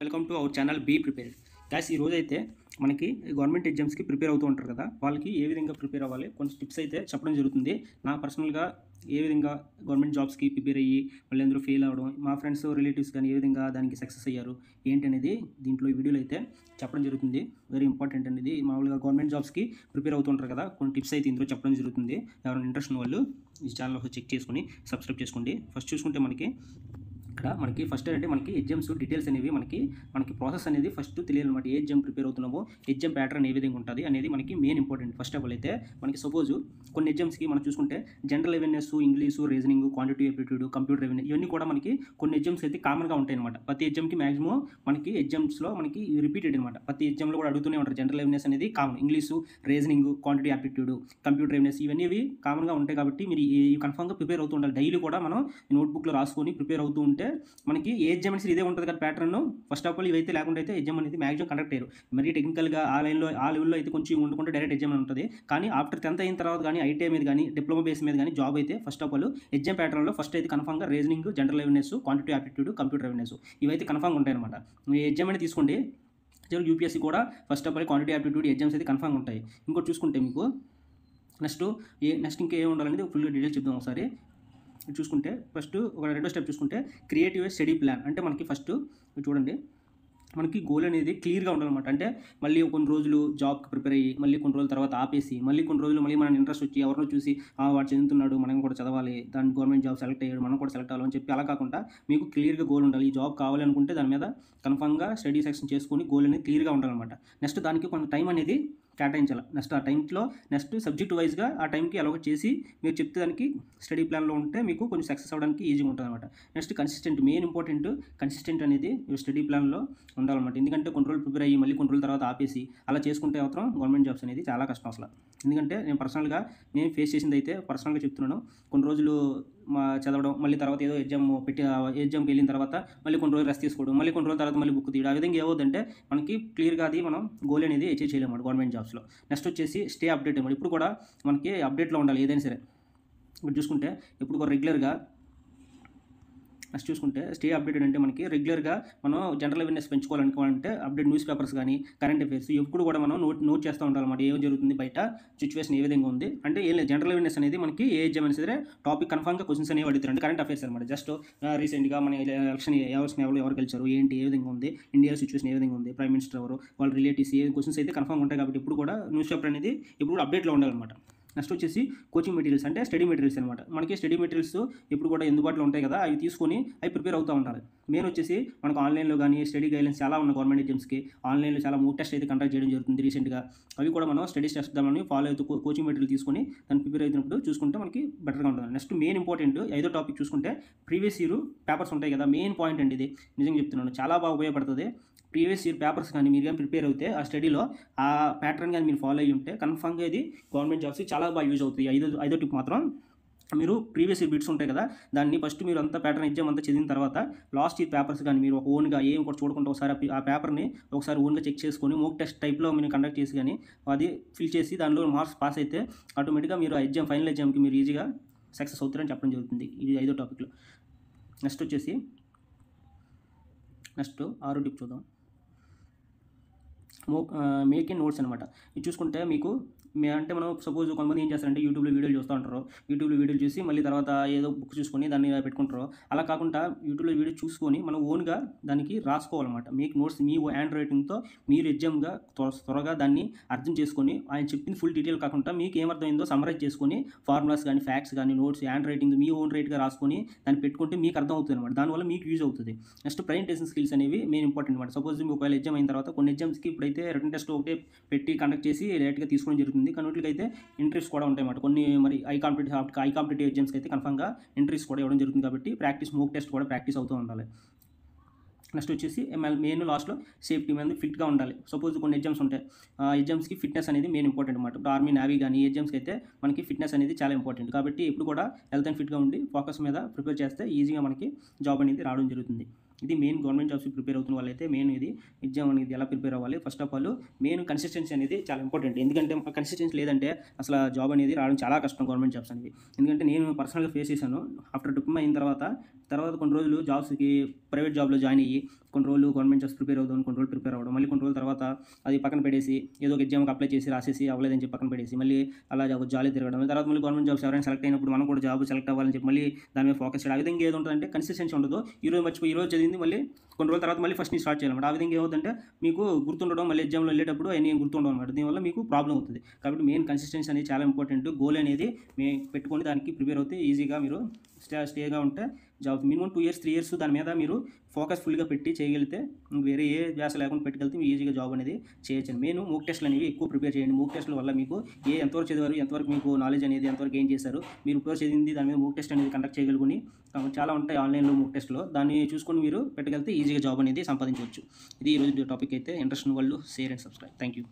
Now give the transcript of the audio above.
Welcome to our channel be prepared guys. ఈ రోజు అయితే మనకి గవర్నమెంట్ ఎగ్జామ్స్కి ప్రిపేర్ అవుతూ ఉంటారు కదా, వాళ్ళకి ఏ విధంగా ప్రిపేర్ అవ్వాలి కొంచెం టిప్స్ అయితే చెప్పడం జరుగుతుంది. నా పర్సనల్గా ఏ విధంగా గవర్నమెంట్ జాబ్స్కి ప్రిపేర్ అయ్యి మళ్ళీ అందరూ ఫెయిల్ అవ్వడం, మా ఫ్రెండ్స్ రిలేటివ్స్ కానీ ఏ విధంగా దానికి సక్సెస్ అయ్యారు ఏంటి అనేది దీంట్లో ఈ వీడియోలో అయితే చెప్పడం జరుగుతుంది. వెరీ ఇంపార్టెంట్ అనేది. మామూలుగా గవర్నమెంట్ జాబ్స్కి ప్రిపేర్ అవుతుంటారు కదా, కొన్ని టిప్స్ అయితే ఇందులో చెప్పడం జరుగుతుంది. ఎవరైనా ఇంట్రెస్ట్ ఉన్న వాళ్ళు ఈ ఛానల్ చెక్ చేసుకొని సబ్స్క్రైబ్ చేసుకోండి. ఫస్ట్ చూసుకుంటే మనకి ఫస్ట్ అంటే మనకి ఎగ్జామ్స్ డీటెయిల్స్ అనేవి మనకి ప్రాసెస్ అనేది ఫస్ట్ తెలియాలన్నమాట. ఏ ఎగ్జామ్ ప్రిపేర్ అవుతున్నామో, ఎగ్జామ్ ప్యాటర్న్ ఏ విధంగా ఉంటుంది అనేది మనకి main important. First of all అయితే మనకి సపోజ్ కొన్ని ఎగ్జామ్స్కి మనం చూసుకుంటే general awareness, English, reasoning, quantity aptitude, computer awareness ఇవన్నీ కూడా మనకి కొన్ని ఎగ్జామ్స్ అయితే కామన్గా ఉంటాయి అనమాట. ప్రతి ఎగ్జామ్కి మాక్సిమం మనకి ఎగ్జామ్స్లో మనకి రిపీటెడ్ అనమాట. ప్రతి ఎగ్జామ్లో కూడా అడుగుతూనే ఉంటారు. జనరల్ అవేర్నెస్ అనేది common, English, reasoning, quantity aptitude, computer awareness ఇవన్నీ కామన్గా ఉంటాయి. కాబట్టి మీరు ఈ కన్ఫామ్గా ప్రిపేర్ అవుతూ ఉండాలి. డైలీ కూడా మనం నోట్బుక్లో రాసుకొని ప్రిపేర్ అవుతూ ఉంటే మనకి ఏ ఎగ్జామ్ అనేది ఇదే ఉంటుంది కదా ప్యాటర్న్. ఫస్ట్ ఆఫ్ ఆల్ ఇవైతే లేకుండా అయితే ఎగ్జామ్ అనేది మ్యాక్సిమం కండక్ట్ అయ్యారు. మరి టెక్నికల్గా ఆ లెవెల్లో అయితే కొంచెం ఉండకుండా డైరెక్ట్ ఎగ్జామ్ ఉంటుంది. కానీ ఆఫ్టర్ 10th అయిన తర్వాత కానీ ఐటీఐ మీద కానీ డిప్లొమా బేస్ మీద కానీ జాబ్ అయితే ఫస్ట్ ఆఫ్ ఆల్ ఎగ్జామ్ ప్యాటర్న్లో ఫస్ట్ అయితే కన్ఫామ్గా reasoning, general awareness, quantity aptitude, computer awareness ఇవైతే కన్ఫామ్గా ఉంటాయి అనమాట. మీ ఎగ్జామ్ అనేది తీసుకోండి. యూపీఎస్సీ కూడా first of all quantity aptitude exams అయితే కన్ఫామ్గా ఉంటాయి. ఇంకోటి చూసుకుంటే మీకు నెక్స్ట్ ఇంకా ఏం ఉండాలనేది ఫుల్గా డీటెయిల్స్ చెప్తాం ఒకసారి. చూసుకుంటే ఫస్ట్ ఒక రెండో స్టెప్ చూసుకుంటే క్రియేటివ్ స్టడీ ప్లాన్. అంటే మనకి ఫస్ట్ చూడండి, మనకి గోల్ అనేది క్లియర్గా ఉండాలన్నమాట. అంటే మళ్ళీ కొన్ని రోజులు జాబ్కి ప్రిపేర్ అయ్యి మళ్ళీ కొన్ని రోజుల తర్వాత ఆపేసి మళ్ళీ కొన్ని రోజులు మళ్ళీ మన ఇంట్రెస్ట్ వచ్చి ఎవరినో చూసి వాడు చదువుతున్నాడు మనం కూడా చదవాలి, దాని గవర్నమెంట్ జాబ్ సెలెక్ట్ అయ్యాడు మనం కూడా సెలెక్ట్ అవ్వాలని చెప్పి అలా కాకుండా మీకు క్లియర్గా గోల్ ఉండాలి. ఈ జాబ్ కావాలి అనుకుంటే దాని మీద కన్ఫామ్గా స్టడీ సెక్షన్ చేసుకొని గోల్ అనేది క్లియర్గా ఉండాలన్నమాట. నెక్స్ట్ దానికి కొంత టైం అనేది కేటాయించాలి. నెక్స్ట్ ఆ టైంలో సబ్జెక్ట్ వైజ్గా ఆ టైంకి అలొకేట్ చేసి మీరు చెప్తే దానికి స్టడీ ప్లాన్లో ఉంటే మీకు కొంచెం సక్సెస్ అవ్వడానికి ఈజీగా ఉంటుంది అనమాట. Next consistent, main important consistent అనేది స్టడీ ప్లాన్లో ఉండాలన్నమాట. ఎందుకంటే కొన్ని రోజులు ప్రిపేర్ అయ్యి మళ్ళీ కొన్ని రోజుల తర్వాత ఆపేసి అలా చేసుకుంటే మాత్రం గవర్నమెంట్ జాబ్స్ అనేది చాలా కష్టం అసలు. ఎందుకంటే నేను ఫేస్ చేసింది అయితే పర్సనల్గా చెప్తున్నాను. కొన్ని రోజులు చదవడం, మళ్ళీ తర్వాత ఏదో ఎగ్జామ్కి వెళ్ళిన తర్వాత మళ్ళీ కొన్ని రోజులు రెస్ట్ తీసుకోవడం, మళ్ళీ కొన్ని రోజుల తర్వాత మళ్ళీ బుక్ తీయడం. ఆ విధంగా ఏమవుతుందంటే మనకి క్లియర్గా అది మనం గోల్ అనేది అచీవ్ చేయలేము గవర్నమెంట్ జాబ్స్లో. నెక్స్ట్ వచ్చేసి స్టే అప్డేట్ అనమాట. ఇప్పుడు కూడా మనకి అప్డేట్లో ఉండాలి ఏదైనా సరే. ఇప్పుడు చూసుకుంటే ఇప్పుడు కూడా రెగ్యులర్గా చూసుకుంటే స్టే అప్డేటెడ్ అంటే మనకి రెగ్యులర్గా మనం జనరల్ అవేర్నెస్ పెంచుకోవాలనుకోవాలంటే అప్డేట్ న్యూస్ పేపర్స్ కానీ కరెంట్ అఫైర్స్ ఎప్పుడు కూడా మనం నోట్ చేస్తూ ఉండాలన్నమాట. ఏం జరుగుతుంది బయట, సిచ్యువేషన్ ఏ విధంగా ఉంది. అంటే ఏం లేదు, జనరల్ అవేర్నెస్ అనేది మనకి ఏ ఎగ్జామ్ అయినా సరే టాపిక్ కన్ఫామ్గా క్వశ్చన్స్ అనేవి అడుగుతారండి. కరెంట్ అఫైర్స్ అనమాట. జస్ట్ రీసెంట్గా మన ఎలక్షన్ ఎవరు గెలిచారు, ఏంటి, ఏ విధంగా ఉంది, ఇండియా సిచ్యువేషన్ ఏ విధంగా ఉంది, ప్రైమ్ మినిస్టర్ ఎవరు, వాళ్ళ రిలేటివ్స్ ఏ క్వశ్చన్స్ అయితే కన్ఫామ్గా ఉంటాయి. కాబట్టి ఇప్పుడు కూడా న్యూస్ పేపర్ అనేది ఇప్పుడు అప్డేట్లో ఉండాలన్నమాట. నెక్స్ట్ వచ్చేసి కోచింగ్ మెటీరియల్స్ అంటే స్టడీ మెటీరియల్స్ అనమాట. మనకి స్టడీ మెటీరియల్స్ ఇప్పుడు కూడా అందుబాటులో ఉంటాయి కదా, అవి తీసుకొని అవి ప్రిపేర్ అవుతూ ఉంటారు. మెయిన్ వచ్చేసి మనకు ఆన్లైన్లో కానీ స్టడీ గైడ్లైన్స్ చాలా ఉన్నాయి. గవర్నమెంట్ ఎగ్జామ్స్కి ఆన్లైన్లో చాలా మూక్ టెస్ట్ అయితే కండక్ట్ చేయడం జరుగుతుంది రీసెంట్గా. అవి కూడా మనం స్టడీ చేస్తామని ఫాలో అవుతూ కోచింగ్ మెటీరియల్ తీసుకొని దాన్ని ప్రిపేర్ అవుతున్నప్పుడు చూసుకుంటే మనకి బెటర్గా ఉంటుంది. నెక్స్ట్ మెయిన్ ఇంపార్టెంట్ 5వ టాపిక్ చూసుకుంటే ప్రీవియస్ ఇయర్ పేపర్స్ ఉంటాయి కదా, మెయిన్ పాయింట్ అండి ఇది. నిజంగా చెప్తున్నాను, చాలా బాగా ఉపయోగపడుతుంది. ప్రీవియస్ ఇయర్ పేపర్స్ కానీ మీరు కానీ ప్రిపేర్ అవుతే ఆ స్టడీలో ఆ ప్యాటర్న్ కానీ మీరు ఫాలో అయ్యి ఉంటే కన్ఫామ్గా ఇది గవర్నమెంట్ జాబ్స్ చాలా బాగా యూజ్ అవుతాయి. ఐదో టిప్ మాత్రం మీరు ప్రీవియస్ ఇయర్ బిట్స్ ఉంటాయి కదా, దాన్ని ఫస్ట్ మీరు అంతా ప్యాటర్న్ ఎగ్జామ్ అంతా చదివిన తర్వాత లాస్ట్ ఇయర్ పేపర్స్ కానీ మీరు ఒక ఓన్గా ఏం కూడా చూడకుండా ఒకసారి ఆ పేపర్ని ఒకసారి ఓన్గా చెక్ చేసుకొని మోక్ టెస్ట్ టైప్లో మీరు కండక్ట్ చేసి కానీ అది ఫిల్ చేసి దానిలో మార్క్స్ పాస్ అయితే ఆటోమేటిక్గా మీరు ఫైనల్ ఎగ్జామ్కి మీరు ఈజీగా సక్సెస్ అవుతారని చెప్పడం జరుగుతుంది. ఇది 5వ టాపిక్లో. నెక్స్ట్ 6వ టిప్ చూద్దాం. మేక్ ఇన్ నోట్స్ అనమాట. ఇది చూసుకుంటే మీకు అంటే మనం సపోజ్ కొంతమంది ఏం చేస్తారంటే యూట్యూబ్లో వీడియోలు చూస్తూ ఉంటారు. యూట్యూబ్లో వీడియోలు చూసి మళ్ళీ తర్వాత ఏదో బుక్ చూసుకొని దాన్ని పెట్టుకుంటారు. అలా కాకుండా యూట్యూబ్లో వీడియో చూసుకొని మనం ఓన్గా దానికి రాసుకోవాలన్నమాట. మీకు నోట్స్ మీ హ్యాండ్ రైటింగ్తో మీరు ఎగ్జామ్గా త్వరగా దాన్ని అర్థం చేసుకొని ఆయన చెప్పింది ఫుల్ డీటెయిల్ కాకుండా మీకు ఏమర్థమైందో సమ్మరైజ్ చేసుకొని ఫార్ములాస్ కానీ ఫ్యాక్ట్స్ కానీ నోట్స్ హ్యాండ్ రైటింగ్ మీ ఓన్ రైట్గా రాసుకొని దాన్ని పెట్టుకుంటే మీకు అర్థం అవుతుంది అనమాట. దానివల్ల మీకు యూజ్ అవుతుంది. నెక్స్ట్ ప్రజెంటేషన్ స్కిల్స్ అనేవి మెయిన్ ఇంపార్టెంట్ అనమాట. సపోజ్ మీకు ఒకవేళ ఎగ్జామ్ అయిన తర్వాత కొన్ని ఎగ్జామ్స్కి ఇప్పుడైతే రిటన్ టెస్ట్ ఒకటే పెట్టి కండక్ట్ చేసి డైరెక్ట్గా తీసుకోవడం జరుగుతుంది. కానీ అయితే ఇంటర్వ్యూస్ కూడా ఉంటాయి అన్నమాట. కొన్ని మరి హై కాంపిటేటివ్ ఎగ్జామ్స్కి అయితే కన్ఫామ్గా ఇంటర్వ్యూస్ కూడా ఇవ్వడం జరుగుతుంది. కాబట్టి మోక్ టెస్ట్ కూడా ప్రాక్టీస్ అవుతూ ఉండాలి. నెక్స్ట్ వచ్చేసి మెయిన్ లాస్ట్లో సేఫ్టీ మీద ఫిట్గా ఉండాలి. సపోజ్ కొన్ని ఎగ్జామ్స్ ఉంటాయి, ఎగ్జామ్స్కి ఫిట్నెస్ అనేది మెయిన్ ఇంపార్టెంట్ అనమాట. ఇప్పుడు ఆర్మీ, నేవీ కానీ ఎగ్జామ్స్కి అయితే మనకి ఫిట్నెస్ అనేది చాలా ఇంపార్టెంట్. కాబట్టి ఇప్పుడు కూడా హెల్త్ అండ్ ఫిట్గా ఉండి ఫోకస్ మీద ప్రిపేర్ చేస్తే ఈజీగా మనకి జాబ్ అనేది రావడం జరుగుతుంది. ఇది మెయిన్ గవర్నమెంట్ జాబ్స్ ప్రిపేర్ అవుతున్న వాళ్ళైతే మెయిన్ ఇది ఎగ్జామ్ అనేది ఎలా ప్రిపేర్ అవ్వాలి. First of all main consistency అనేది చాలా ఇంపార్టెంట్. ఎందుకంటే కన్సిస్టెన్సీ లేదంటే అసలు జాబ్ అనేది రావడం చాలా కష్టం గవర్నమెంట్ జాబ్స్ అనేది. ఎందుకంటే నేను పర్సనల్గా ఫేస్ చేశాను. ఆఫ్టర్ డిప్లొమా అయిన తర్వాత తర్వాత కొన్ని రోజులు జాబ్స్కి ప్రైవేట్ జాబ్లో జాయిన్ అయ్యి కొన్ని రోజులు గవర్నమెంట్ జాబ్స్ ప్రిపేర్ అవుదాం, కొన్ని రోజులు ప్రిపేర్ అవ్వడం, మళ్ళీ కొన్ని రోజుల తర్వాత అది పక్కన పెట్టేసి ఏదో ఒక ఎగ్జామ్కి అప్లై చేసి రాసేసి అవ్వలేదని చెప్పి పక్కన పెట్టేసి మళ్ళీ అలా జాలీ తిరగడం, తర్వాత మళ్ళీ గవర్నమెంట్ జాబ్స్ ఎవరైనా సెలెక్ట్ అయినప్పుడు మనం కూడా జాబ్ సెలెక్ట్ అవ్వాలని చెప్పి మళ్ళీ దాని మీద ఫోకస్ చేయడం. ఆ విధంగా ఏది ఉంటుందంటే కన్సిస్టెన్సీ ఉండదు. ఈరోజు మర్చిపోయి ఈరోజు చదివింది మళ్ళీ కొన్ని రోజుల తర్వాత మళ్ళీ ఫస్ట్ నుంచి స్టార్ట్ చేయాలన్నమాట. ఆ విధంగా ఏమవుతుందంటే మీకు గుర్తుండడం, మళ్ళీ ఎగ్జామ్లో వెళ్ళేటప్పుడు అన్నీ గుర్తుండడం అనమాట. దీనివల్ల మీకు ప్రాబ్లం అవుతుంది. కాబట్టి మెయిన్ కన్సిస్టెన్సీ అనేది చాలా ఇంపార్టెంట్. గోల్ అనేది పెట్టుకొని దానికి ప్రిపేర్ అవుతే ఈజీగా మీరు స్టేగా ఉంటే జాబ్ మినిమం 2 years 3 years దాని మీద మీరు ఫోకస్ ఫుల్గా పెట్టి చేయగలిగితే వేరే ఏ ధ్యాస లేకుండా పెట్టుకెళ్తే మీరు ఈజీగా జాబ్ అనేది చేయొచ్చు. మెయిన్ మూక్ టెస్ట్లు అనేవి ఎక్కువ ప్రిపేర్ చేయండి. మూక్ టెస్ట్ల వల్ల మీకు ఎంతవరకు చదివారు, ఎంతవరకు మీకు నాలెడ్జ్ అనేది ఎంతవరకు గెయిన్ చేశారు, మీరు ఇప్పుడు చదివింది దాని మీద మూక్ టెస్ట్ అనేది కండక్ట్ చేయగలుగుని చాలా ఉంటాయి ఆన్లైన్లో మూక్ టెస్ట్లో. దాన్ని చూసుకొని మీరు పెట్టగలిగితే ఈజీగా జాబ్ అనేది సంపాదించవచ్చు. ఇది ఈరోజు టాపిక్ అయితే. ఇంట్రెస్ట్ ఉన్న వాళ్ళు share and subscribe. Thank you.